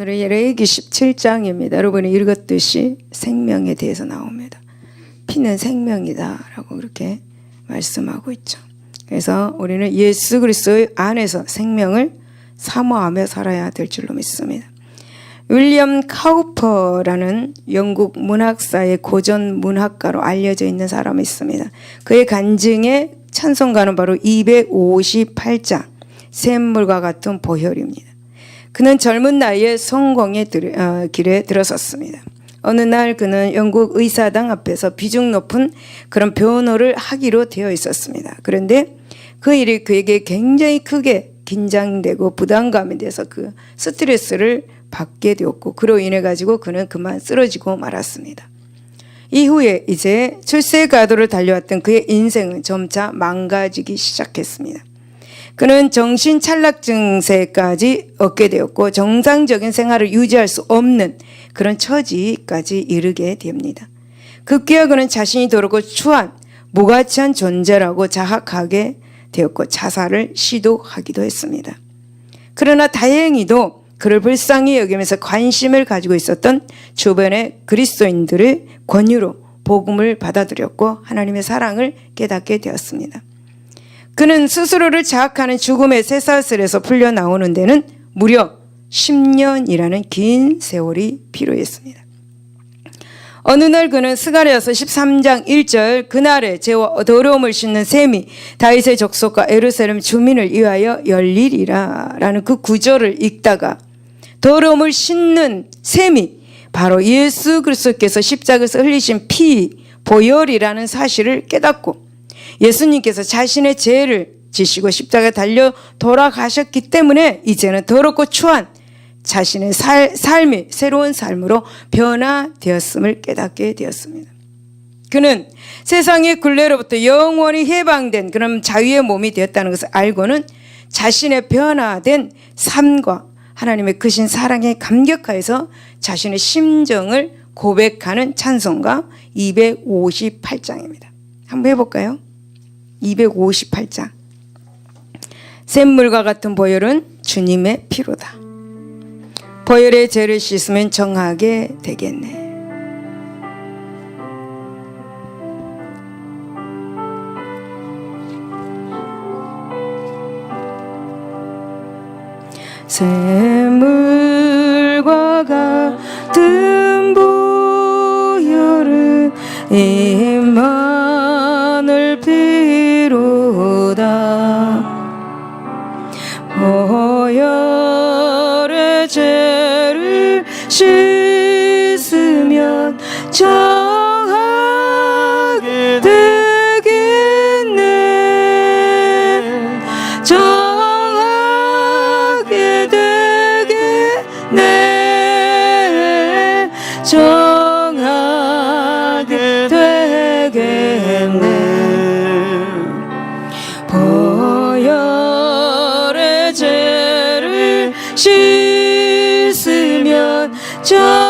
오늘은 레위기 17장입니다. 여러분이 읽었듯이 생명에 대해서 나옵니다. 피는 생명이다 라고 그렇게 말씀하고 있죠. 그래서 우리는 예수 그리스도의 안에서 생명을 사모하며 살아야 될 줄로 믿습니다. 윌리엄 카우퍼라는 영국 문학사의 고전 문학가로 알려져 있는 사람이 있습니다. 그의 간증의 찬송가는 바로 258장 샘물과 같은 보혈입니다. 그는 젊은 나이에 성공의 길에 들어섰습니다. 어느 날 그는 영국 의사당 앞에서 비중 높은 그런 변호를 하기로 되어 있었습니다. 그런데 그 일이 그에게 굉장히 크게 긴장되고 부담감이 돼서 그 스트레스를 받게 되었고 그로 인해 가지고 그는 그만 쓰러지고 말았습니다. 이후에 이제 출세 가도를 달려왔던 그의 인생은 점차 망가지기 시작했습니다. 그는 정신 착락 증세까지 얻게 되었고 정상적인 생활을 유지할 수 없는 그런 처지까지 이르게 됩니다. 급기야 그는 자신이 더럽고 추한 무가치한 존재라고 자학하게 되었고 자살을 시도하기도 했습니다. 그러나 다행히도 그를 불쌍히 여기면서 관심을 가지고 있었던 주변의 그리스도인들의 권유로 복음을 받아들였고 하나님의 사랑을 깨닫게 되었습니다. 그는 스스로를 자학하는 죽음의 쇠사슬에서 풀려나오는 데는 무려 10년이라는 긴 세월이 필요했습니다. 어느 날 그는 스가랴서 13장 1절 그날에 죄와 더러움을 씻는 셈이 다윗의 족속과 예루살렘 주민을 위하여 열리리라 라는 그 구절을 읽다가 더러움을 씻는 셈이 바로 예수 그리스도께서 십자가에서 흘리신 피 보혈이라는 사실을 깨닫고 예수님께서 자신의 죄를 지시고 십자가에 달려 돌아가셨기 때문에 이제는 더럽고 추한 자신의 삶이 새로운 삶으로 변화되었음을 깨닫게 되었습니다. 그는 세상의 굴레로부터 영원히 해방된 그런 자유의 몸이 되었다는 것을 알고는 자신의 변화된 삶과 하나님의 크신 사랑에 감격하여서 자신의 심정을 고백하는 찬송가 258장입니다. 한번 해볼까요? 258장. 샘물과 같은 보혈은 주님의 피로다. 보혈의 죄를 씻으면 정하게 되겠네. 샘물과 같은 보혈은 임마누엘 피로다. 보혈의 죄를 씻으면 정하게 되겠네. 정하게 되겠네. 정하게 되겠네. 보혈의 죄를 씻으면 정하게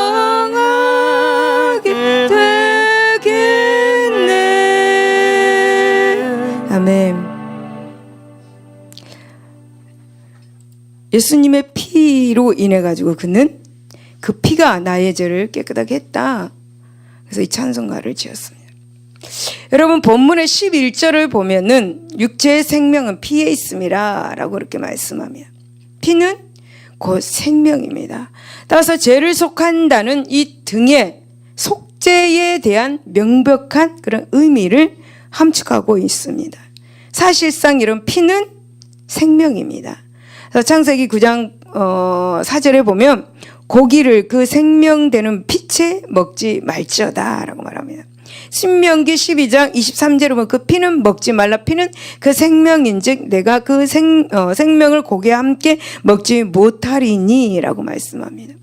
되겠네. 아멘. 예수님의 피로 인해 가지고 그는 그 피가 나의 죄를 깨끗하게 했다. 그래서 이 찬송가를 지었습니다. 여러분 본문의 11절을 보면은 육체의 생명은 피에 있음이라 라고 그렇게 말씀합니다. 피는 곧 생명입니다. 따라서 죄를 속한다는 이 등의 속죄에 대한 명백한 그런 의미를 함축하고 있습니다. 사실상 이런 피는 생명입니다. 그래서 창세기 9장 4절에 보면 고기를 그 생명되는 피채 먹지 말지어다 라고 말합니다. 신명기 12장 23절에 보면 그 피는 먹지 말라. 피는 그 생명인즉 내가 그 생명을 고기와 함께 먹지 못하리니 라고 말씀합니다.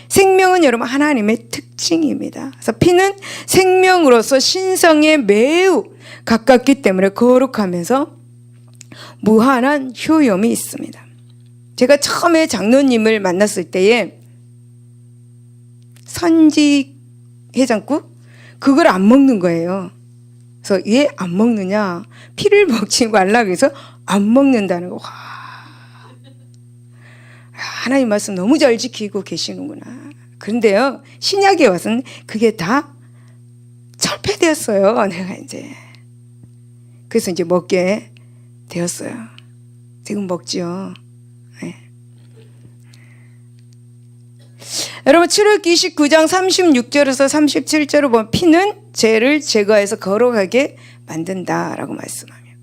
생명은 여러분 하나님의 특징입니다. 그래서 피는 생명으로서 신성에 매우 가깝기 때문에 거룩하면서 무한한 효용이 있습니다. 제가 처음에 장로님을 만났을 때에 선지 해장국 그걸 안 먹는 거예요. 그래서 왜 안 먹느냐? 피를 먹지 말라 그래서 안 먹는다는 거. 와. 하나님 말씀 너무 잘 지키고 계시는구나. 그런데요, 신약에 와서는 그게 다 철폐되었어요. 내가 이제. 그래서 이제 먹게 되었어요. 지금 먹지요. 네. 여러분, 출애굽기 29장 36절에서 37절을 보면 피는 죄를 제거해서 거룩하게 만든다라고 말씀합니다.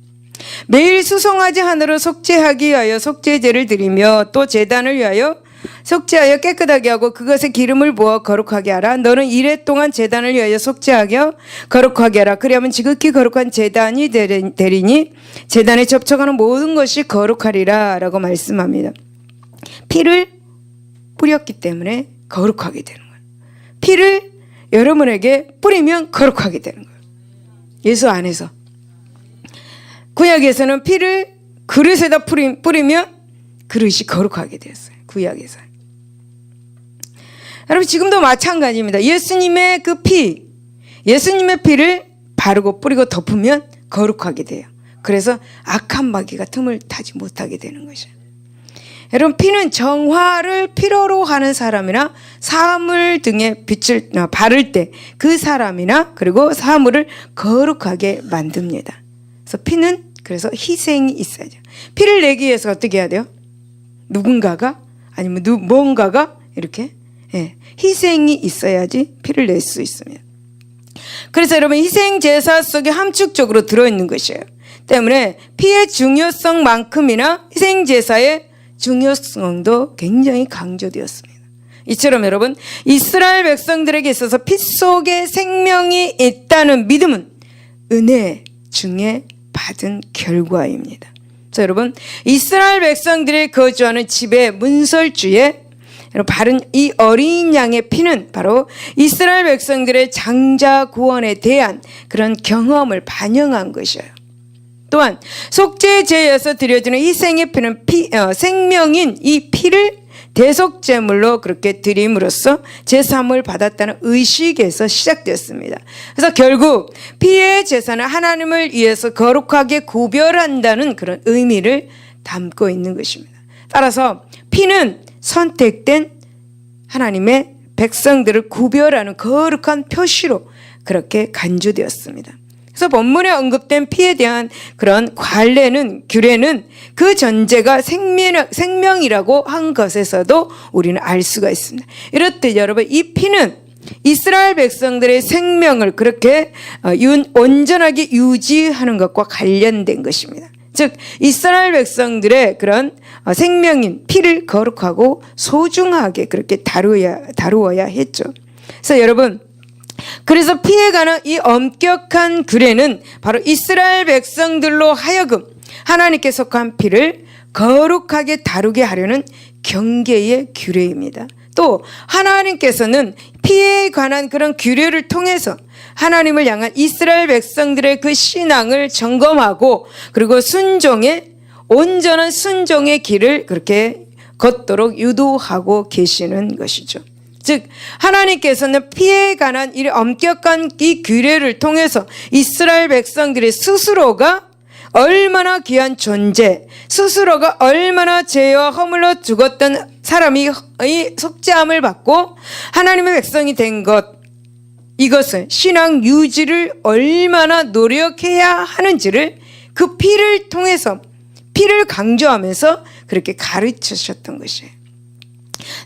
매일 수송아지 하나로 속죄하기 위하여 속죄제를 드리며 또 제단을 위하여 속죄하여 깨끗하게 하고 그것에 기름을 부어 거룩하게 하라. 너는 이레 동안 제단을 위하여 속죄하여 거룩하게 하라. 그리하면 지극히 거룩한 제단이 되리니 제단에 접촉하는 모든 것이 거룩하리라 라고 말씀합니다. 피를 뿌렸기 때문에 거룩하게 되는 거예요. 피를 여러분에게 뿌리면 거룩하게 되는 거예요. 예수 안에서. 구약에서는 피를 그릇에다 뿌리면 그릇이 거룩하게 되었어요. 구약에서. 여러분, 지금도 마찬가지입니다. 예수님의 그 피, 예수님의 피를 바르고 뿌리고 덮으면 거룩하게 돼요. 그래서 악한 마귀가 틈을 타지 못하게 되는 것이에요. 여러분, 피는 정화를 필요로 하는 사람이나 사물 등에 빛을 바를 때 그 사람이나 그리고 사물을 거룩하게 만듭니다. 그래서 피는 그래서 희생이 있어야죠. 피를 내기 위해서 어떻게 해야 돼요? 누군가가 아니면 뭔가가 이렇게 희생이 있어야지 피를 낼 수 있습니다. 그래서 여러분, 희생 제사 속에 함축적으로 들어있는 것이에요. 때문에 피의 중요성만큼이나 희생 제사의 중요성도 굉장히 강조되었습니다. 이처럼 여러분, 이스라엘 백성들에게 있어서 피 속에 생명이 있다는 믿음은 은혜 중에 받은 결과입니다. 자, 여러분, 이스라엘 백성들이 거주하는 집의 문설주에 바른 이 어린 양의 피는 바로 이스라엘 백성들의 장자 구원에 대한 그런 경험을 반영한 것이에요. 또한 속죄제에서 드려지는 희생의 피는 생명인 이 피를 대속제물로 그렇게 드림으로써 제사함을 받았다는 의식에서 시작되었습니다. 그래서 결국 피의 제사는 하나님을 위해서 거룩하게 구별한다는 그런 의미를 담고 있는 것입니다. 따라서 피는 선택된 하나님의 백성들을 구별하는 거룩한 표시로 그렇게 간주되었습니다. 그래서 본문에 언급된 피에 대한 그런 규례는 그 전제가 생명이라고 한 것에서도 우리는 알 수가 있습니다. 이렇듯 여러분, 이 피는 이스라엘 백성들의 생명을 그렇게 온전하게 유지하는 것과 관련된 것입니다. 즉, 이스라엘 백성들의 그런 생명인 피를 거룩하고 소중하게 그렇게 다루어야 했죠. 그래서 여러분, 그래서 피해 가는 이 엄격한 규례는 바로 이스라엘 백성들로 하여금 하나님께 속한 피를 거룩하게 다루게 하려는 경계의 규례입니다. 또 하나님께서는 피해에 관한 그런 규례를 통해서 하나님을 향한 이스라엘 백성들의 그 신앙을 점검하고 그리고 온전한 순종의 길을 그렇게 걷도록 유도하고 계시는 것이죠. 즉, 하나님께서는 피해에 관한 이 엄격한 이 규례를 통해서 이스라엘 백성들의 스스로가 얼마나 귀한 존재, 스스로가 얼마나 죄와 허물로 죽었던 사람이 이 속죄함을 받고 하나님의 백성이 된 것, 이것을 신앙 유지를 얼마나 노력해야 하는지를 그 피를 통해서 피를 강조하면서 그렇게 가르치셨던 것이에요.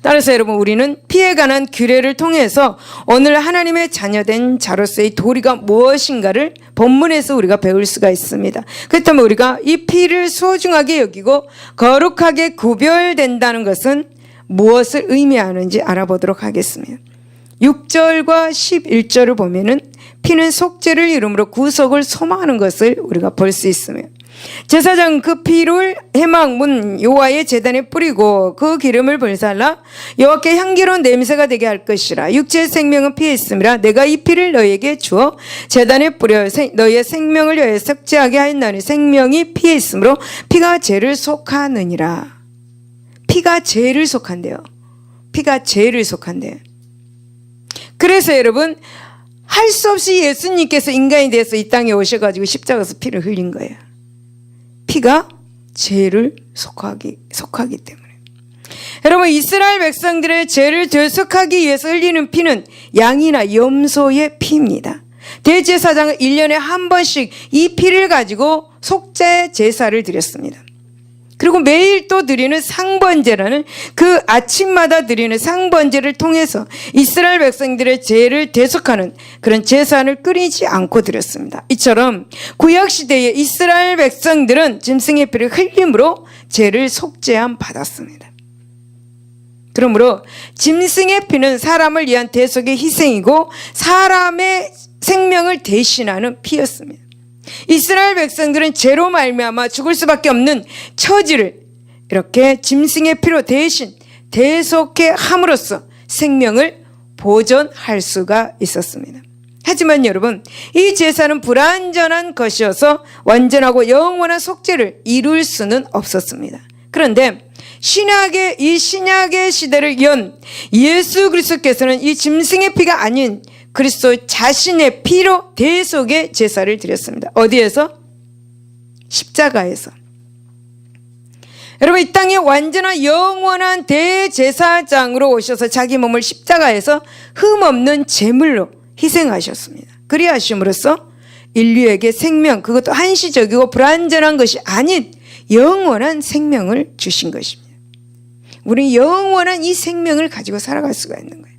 따라서 여러분, 우리는 피해 관한 규례를 통해서 오늘 하나님의 자녀된 자로서의 도리가 무엇인가를 본문에서 우리가 배울 수가 있습니다. 그렇다면 우리가 이 피를 소중하게 여기고 거룩하게 구별된다는 것은 무엇을 의미하는지 알아보도록 하겠습니다. 6절과 11절을 보면은 피는 속죄를 이름으로 구속을 소망하는 것을 우리가 볼 수 있습니다. 제사장 그 피를 회막문 여호와의 제단에 뿌리고 그 기름을 불살라 여호와께 향기로운 냄새가 되게 할 것이라. 육체의 생명은 피에 있음이라. 내가 이 피를 너희에게 주어 제단에 뿌려 너희의 생명을 위하여 속죄하게 하였나니 생명이 피에 있으므로 피가 죄를 속하느니라. 피가 죄를 속한대요. 피가 죄를 속한대요. 그래서 여러분, 할 수 없이 예수님께서 인간이 돼서 이 땅에 오셔가지고 십자가에서 피를 흘린 거예요. 피가 죄를 속하기 때문에. 여러분, 이스라엘 백성들의 죄를 대속하기 위해서 흘리는 피는 양이나 염소의 피입니다. 대제사장은 1년에 한 번씩 이 피를 가지고 속죄 제사를 드렸습니다. 그리고 매일 또 드리는 상번제라는 그 아침마다 드리는 상번제를 통해서 이스라엘 백성들의 죄를 대속하는 그런 제사를 끊이지 않고 드렸습니다. 이처럼 구약시대의 이스라엘 백성들은 짐승의 피를 흘림으로 죄를 속죄함 받았습니다. 그러므로 짐승의 피는 사람을 위한 대속의 희생이고 사람의 생명을 대신하는 피였습니다. 이스라엘 백성들은 죄로 말미암아 죽을 수밖에 없는 처지를 이렇게 짐승의 피로 대신 대속해 함으로써 생명을 보존할 수가 있었습니다. 하지만 여러분, 이 제사는 불완전한 것이어서 완전하고 영원한 속죄를 이룰 수는 없었습니다. 그런데 이 신약의 시대를 연 예수 그리스도께서는 이 짐승의 피가 아닌 그리스도 자신의 피로 대속의 제사를 드렸습니다. 어디에서? 십자가에서. 여러분, 이 땅에 완전한 영원한 대제사장으로 오셔서 자기 몸을 십자가에서 흠없는 제물로 희생하셨습니다. 그리하심으로써 인류에게 생명, 그것도 한시적이고 불완전한 것이 아닌 영원한 생명을 주신 것입니다. 우리는 영원한 이 생명을 가지고 살아갈 수가 있는 거예요.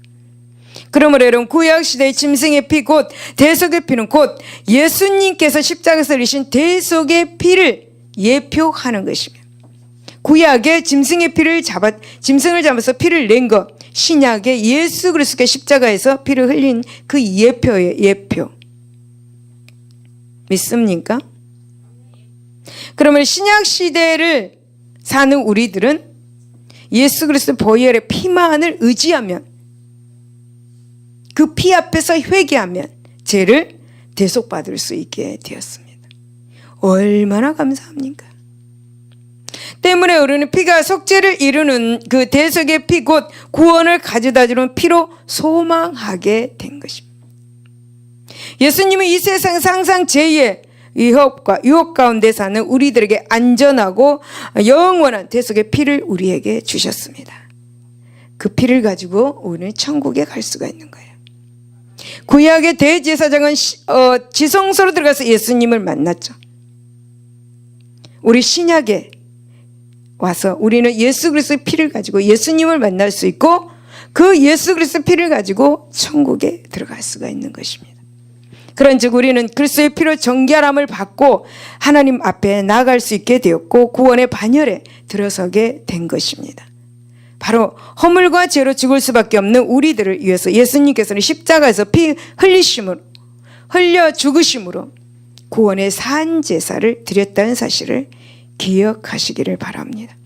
그러므로 여러분, 구약시대의 짐승의 피 곧 대속의 피는 곧 예수님께서 십자가에서 흘리신 대속의 피를 예표하는 것입니다. 구약의 짐승의 피를 짐승을 잡아서 피를 낸 것, 신약의 예수 그리스도의 십자가에서 피를 흘린 그 예표예요. 예표. 믿습니까? 그러면 신약 시대를 사는 우리들은 예수 그리스도 보혈의 피만을 의지하면, 그 피 앞에서 회개하면 죄를 대속받을 수 있게 되었습니다. 얼마나 감사합니까? 때문에 우리는 피가 속죄를 이루는 그 대속의 피 곧 구원을 가져다 주는 피로 소망하게 된 것입니다. 예수님은 이 세상 상상 죄의 위협과 유혹 가운데 사는 우리들에게 안전하고 영원한 대속의 피를 우리에게 주셨습니다. 그 피를 가지고 우리는 천국에 갈 수가 있는 거예요. 구약의 대제사장은 지성소로 들어가서 예수님을 만났죠. 우리 신약에 와서 우리는 예수 그리스도의 피를 가지고 예수님을 만날 수 있고 그 예수 그리스도의 피를 가지고 천국에 들어갈 수가 있는 것입니다. 그런즉 우리는 그리스도의 피로 정결함을 받고 하나님 앞에 나아갈 수 있게 되었고 구원의 반열에 들어서게 된 것입니다. 바로 허물과 죄로 죽을 수밖에 없는 우리들을 위해서 예수님께서는 십자가에서 피 흘려 죽으심으로 구원의 산 제사를 드렸다는 사실을 기억하시기를 바랍니다.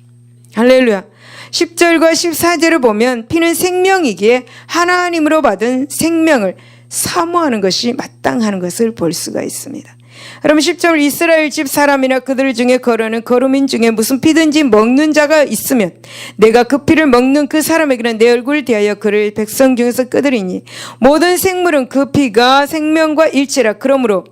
할렐루야. 10절과 14절을 보면 피는 생명이기에 하나님으로 받은 생명을 사모하는 것이 마땅한 것을 볼 수가 있습니다. 여러분, 10절 이스라엘 집 사람이나 그들 중에 거르는 거루민 중에 무슨 피든지 먹는 자가 있으면 내가 그 피를 먹는 그 사람에게는 내 얼굴을 대하여 그를 백성 중에서 끄드리니 모든 생물은 그 피가 생명과 일치라. 그러므로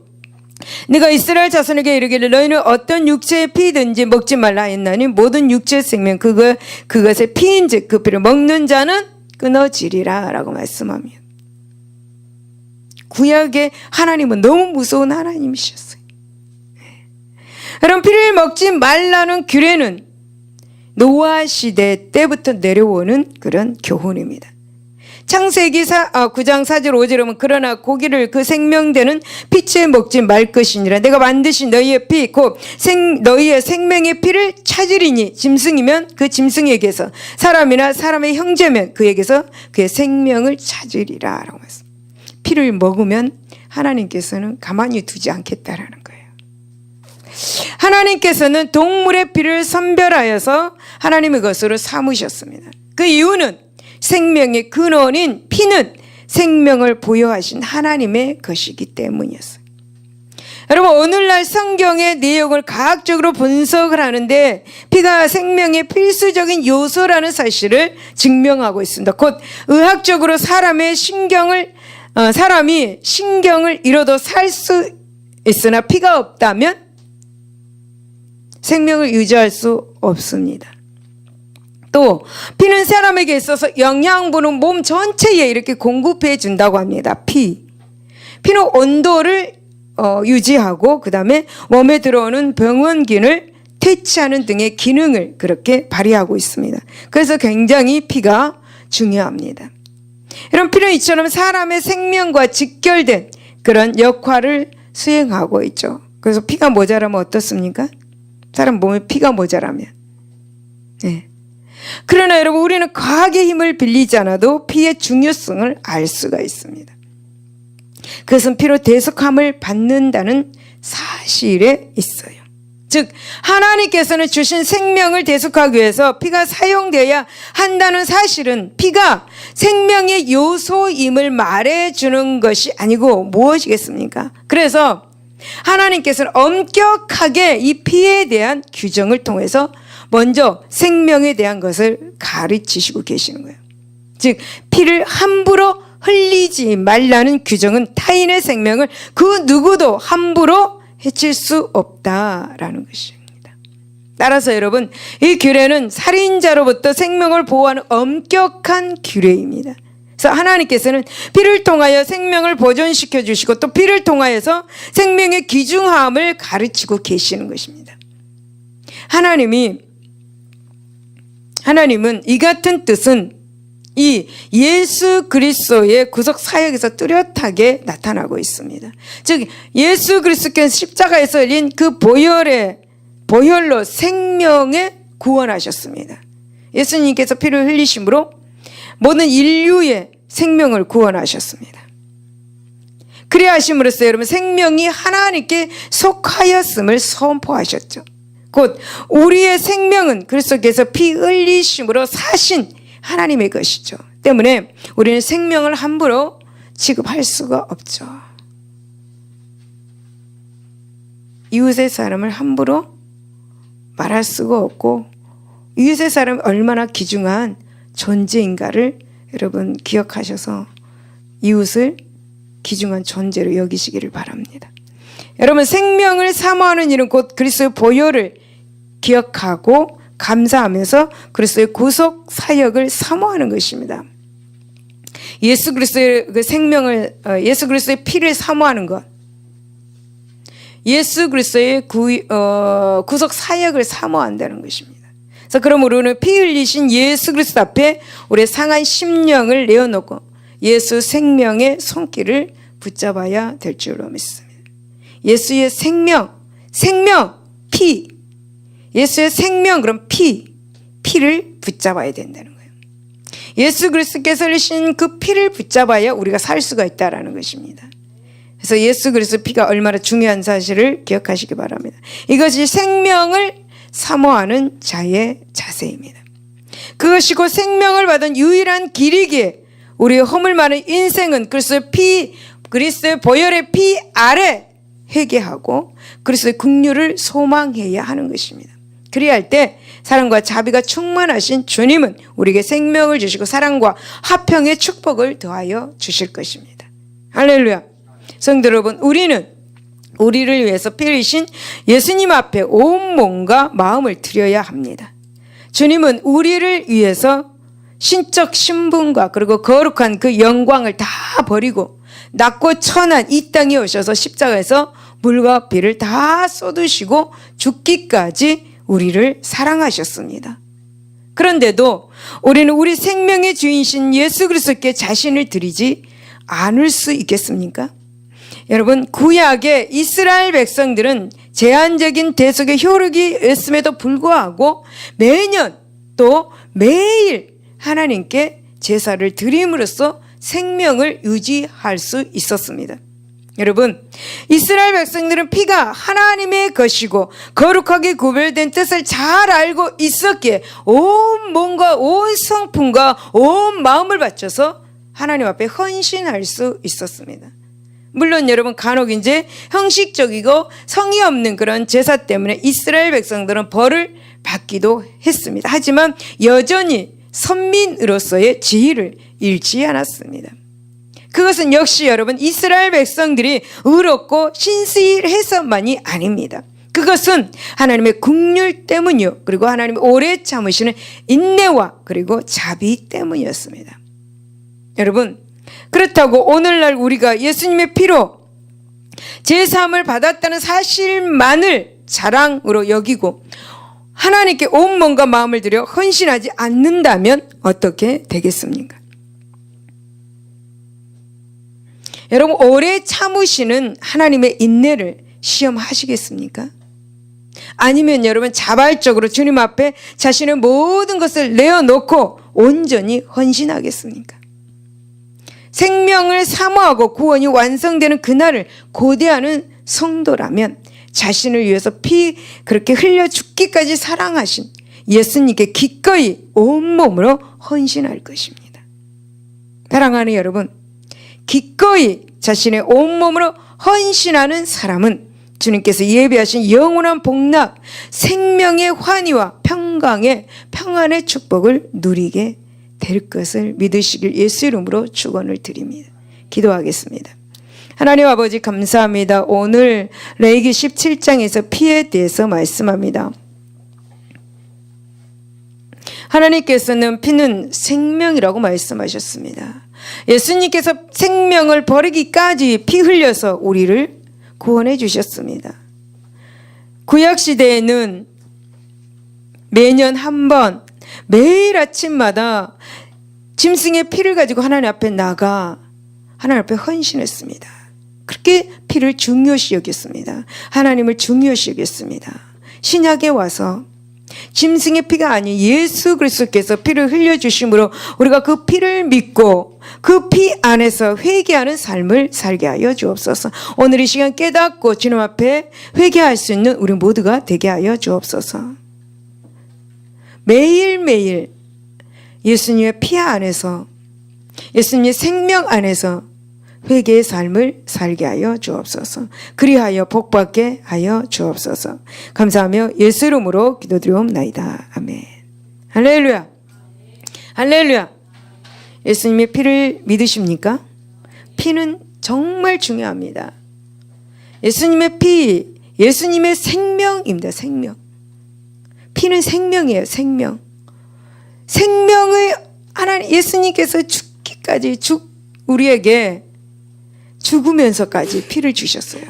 네가 이스라엘 자손에게 이르기를 너희는 어떤 육체의 피든지 먹지 말라 했나니 모든 육체의 생명 그것의 피인즉 그 피를 먹는 자는 끊어지리라 라고 말씀합니다. 구약의 하나님은 너무 무서운 하나님이셨어요. 여러분, 피를 먹지 말라는 규례는 노아 시대 때부터 내려오는 그런 교훈입니다. 창세기 9장 4절 5절에 보면 그러나 고기를 그 생명되는 피째 먹지 말 것이니라. 내가 반드시 너희의 피 곧 너희의 생명의 피를 찾으리니 짐승이면 그 짐승에게서 사람이나 사람의 형제면 그에게서 그의 생명을 찾으리라 라고 했습니다. 피를 먹으면 하나님께서는 가만히 두지 않겠다라는 거예요. 하나님께서는 동물의 피를 선별하여서 하나님의 것으로 삼으셨습니다. 그 이유는 생명의 근원인 피는 생명을 보유하신 하나님의 것이기 때문이었어요. 여러분, 오늘날 성경의 내용을 과학적으로 분석을 하는데 피가 생명의 필수적인 요소라는 사실을 증명하고 있습니다. 곧 의학적으로 사람이 신경을 잃어도 살 수 있으나 피가 없다면 생명을 유지할 수 없습니다. 또 피는 사람에게 있어서 영양분을 몸 전체에 이렇게 공급해 준다고 합니다. 피는 온도를 유지하고 그 다음에 몸에 들어오는 병원균을 퇴치하는 등의 기능을 그렇게 발휘하고 있습니다. 그래서 굉장히 피가 중요합니다. 이런 피는 이처럼 사람의 생명과 직결된 그런 역할을 수행하고 있죠. 그래서 피가 모자라면 어떻습니까? 사람 몸에 피가 모자라면. 네. 그러나 여러분, 우리는 과학의 힘을 빌리지 않아도 피의 중요성을 알 수가 있습니다. 그것은 피로 대속함을 받는다는 사실에 있어요. 즉 하나님께서는 주신 생명을 대속하기 위해서 피가 사용되어야 한다는 사실은 피가 생명의 요소임을 말해주는 것이 아니고 무엇이겠습니까? 그래서 하나님께서는 엄격하게 이 피에 대한 규정을 통해서 먼저 생명에 대한 것을 가르치시고 계시는 거예요. 즉 피를 함부로 흘리지 말라는 규정은 타인의 생명을 그 누구도 함부로 해칠 수 없다라는 것입니다. 따라서 여러분, 이 규례는 살인자로부터 생명을 보호하는 엄격한 규례입니다. 그래서 하나님께서는 피를 통하여 생명을 보존시켜 주시고 또 피를 통하여서 생명의 귀중함을 가르치고 계시는 것입니다. 하나님은 이 같은 뜻은 이 예수 그리스도의 구속 사역에서 뚜렷하게 나타나고 있습니다. 즉 예수 그리스도께서 십자가에서 흘린 그 보혈로 생명에 구원하셨습니다. 예수님께서 피를 흘리심으로 모든 인류의 생명을 구원하셨습니다. 그래 하심으로써 여러분 생명이 하나님께 속하였음을 선포하셨죠. 곧 우리의 생명은 그리스도께서 피 흘리심으로 사신 하나님의 것이죠. 때문에 우리는 생명을 함부로 취급할 수가 없죠. 이웃의 사람을 함부로 말할 수가 없고 이웃의 사람이 얼마나 귀중한 존재인가를 여러분 기억하셔서 이웃을 귀중한 존재로 여기시기를 바랍니다. 여러분 생명을 사모하는 일은 곧 그리스도의 보혈을 기억하고 감사하면서 그리스도의 구속 사역을 사모하는 것입니다. 예수 그리스도의 그 생명을 예수 그리스도의 피를 사모하는 것, 예수 그리스도의 구속 사역을 사모한다는 것입니다. 그래서 그러므로 우리는 피 흘리신 예수 그리스도 앞에 우리의 상한 심령을 내어놓고 예수 생명의 손길을 붙잡아야 될 줄로 믿습니다. 예수의 생명, 피, 예수의 생명, 그럼 피를 붙잡아야 된다는 거예요. 예수 그리스도께서 흘리신 그 피를 붙잡아야 우리가 살 수가 있다는 것입니다. 그래서 예수 그리스도 피가 얼마나 중요한 사실을 기억하시기 바랍니다. 이것이 생명을 사모하는 자의 자세입니다. 그것이 곧 생명을 받은 유일한 길이기에 우리의 허물 많은 인생은 그리스도의 보혈의 피 아래 회개하고 그리스도의 긍휼을 소망해야 하는 것입니다. 그리할 때 사랑과 자비가 충만하신 주님은 우리에게 생명을 주시고 사랑과 화평의 축복을 더하여 주실 것입니다. 할렐루야. 성도 여러분, 우리는 우리를 위해서 피 흘리신 예수님 앞에 온 몸과 마음을 드려야 합니다. 주님은 우리를 위해서 신적 신분과 그리고 거룩한 그 영광을 다 버리고 낮고 천한 이 땅에 오셔서 십자가에서 물과 피를 다 쏟으시고 죽기까지 우리를 사랑하셨습니다. 그런데도 우리는 우리 생명의 주인이신 예수 그리스도께 자신을 드리지 않을 수 있겠습니까? 여러분, 구약의 이스라엘 백성들은 제한적인 대속의 효력이 있음에도 불구하고 매년 또 매일 하나님께 제사를 드림으로써 생명을 유지할 수 있었습니다. 여러분, 이스라엘 백성들은 피가 하나님의 것이고 거룩하게 구별된 뜻을 잘 알고 있었기에 온 몸과 온 성품과 온 마음을 바쳐서 하나님 앞에 헌신할 수 있었습니다. 물론 여러분 간혹 이제 형식적이고 성의 없는 그런 제사 때문에 이스라엘 백성들은 벌을 받기도 했습니다. 하지만 여전히 선민으로서의 지위를 잃지 않았습니다. 그것은 역시 여러분 이스라엘 백성들이 의롭고 신실해서만이 아닙니다. 그것은 하나님의 긍휼 때문이요, 그리고 하나님의 오래 참으시는 인내와 그리고 자비 때문이었습니다. 여러분, 그렇다고 오늘날 우리가 예수님의 피로 제사함을 받았다는 사실만을 자랑으로 여기고 하나님께 온 몸과 마음을 들여 헌신하지 않는다면 어떻게 되겠습니까? 여러분, 오래 참으시는 하나님의 인내를 시험하시겠습니까? 아니면 여러분 자발적으로 주님 앞에 자신의 모든 것을 내어놓고 온전히 헌신하겠습니까? 생명을 사모하고 구원이 완성되는 그날을 고대하는 성도라면 자신을 위해서 피 그렇게 흘려 죽기까지 사랑하신 예수님께 기꺼이 온몸으로 헌신할 것입니다. 사랑하는 여러분, 기꺼이 자신의 온몸으로 헌신하는 사람은 주님께서 예비하신 영원한 복락, 생명의 환희와 평강의 평안의 축복을 누리게 될 것을 믿으시길 예수 이름으로 축원을 드립니다. 기도하겠습니다. 하나님 아버지 감사합니다. 오늘 레위기 17장에서 피에 대해서 말씀합니다. 하나님께서는 피는 생명이라고 말씀하셨습니다. 예수님께서 생명을 버리기까지 피 흘려서 우리를 구원해 주셨습니다. 구약시대에는 매년 한 번 매일 아침마다 짐승의 피를 가지고 하나님 앞에 나가 하나님 앞에 헌신했습니다. 그렇게 피를 중요시 여겼습니다. 하나님을 중요시 여겼습니다. 신약에 와서 짐승의 피가 아닌 예수 그리스도께서 피를 흘려주심으로 우리가 그 피를 믿고 그 피 안에서 회개하는 삶을 살게 하여 주옵소서. 오늘 이 시간 깨닫고 주님 앞에 회개할 수 있는 우리 모두가 되게 하여 주옵소서. 매일매일 예수님의 피 안에서 예수님의 생명 안에서 회개의 삶을 살게 하여 주옵소서. 그리하여 복받게 하여 주옵소서. 감사하며 예수 이름으로 기도드리옵나이다. 아멘. 할렐루야. 할렐루야. 예수님의 피를 믿으십니까? 피는 정말 중요합니다. 예수님의 피, 예수님의 생명입니다. 생명. 피는 생명이에요. 생명. 생명의 하나님 예수님께서 죽기까지 우리에게 죽으면서까지 피를 주셨어요.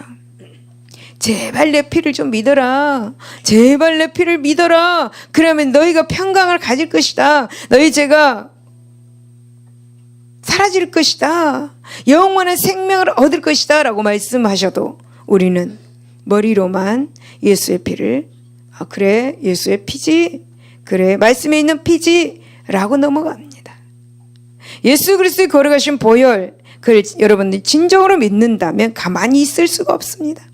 제발 내 피를 좀 믿어라. 제발 내 피를 믿어라. 그러면 너희가 평강을 가질 것이다. 너희 죄가 사라질 것이다. 영원한 생명을 얻을 것이다 라고 말씀하셔도 우리는 머리로만 예수의 피를 그래 예수의 피지, 그래 말씀에 있는 피지 라고 넘어갑니다. 예수 그리스도의 걸어가신 보혈, 그걸 여러분들이 진정으로 믿는다면 가만히 있을 수가 없습니다.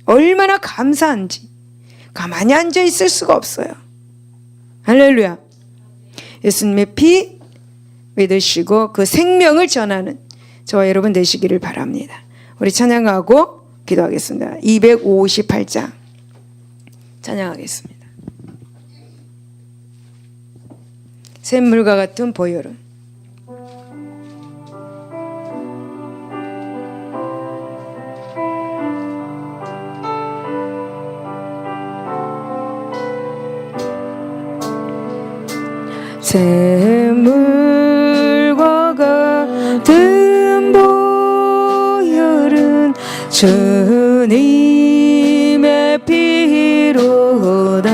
얼마나 감사한지 가만히 앉아 있을 수가 없어요. 할렐루야. 예수님의 피 믿으시고 그 생명을 전하는 저와 여러분 되시기를 바랍니다. 우리 찬양하고 기도하겠습니다. 258장 찬양하겠습니다. 샘물과 같은 보혈은 샘물과 같은 보혈은 주님의 피로다.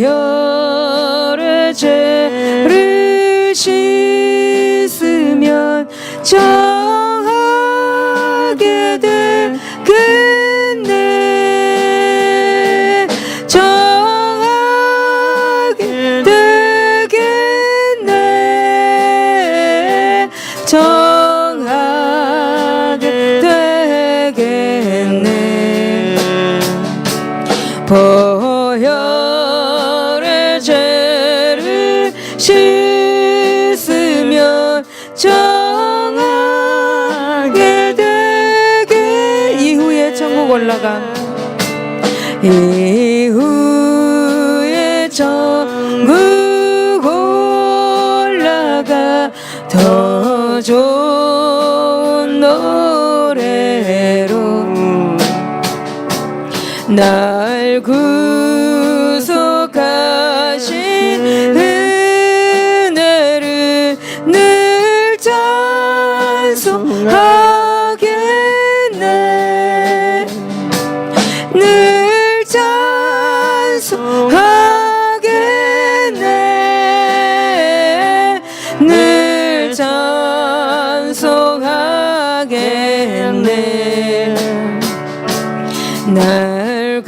보혈의 죄를 씻으면 정하게 되겠네. 정하게 되겠네. 정하게 되겠네. 보혈의 죄를 씻으면 정하게 되게. 이후에 천국 올라가 이후에 천국 올라가 더 좋은 노래로 날 구속하신 은혜를 늘 찬송하겠네. 늘 찬송하겠네. 늘 찬송하겠네. 날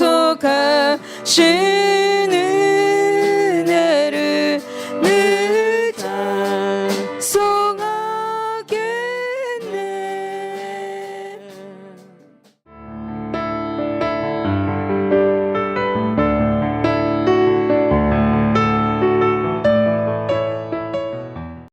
구속하신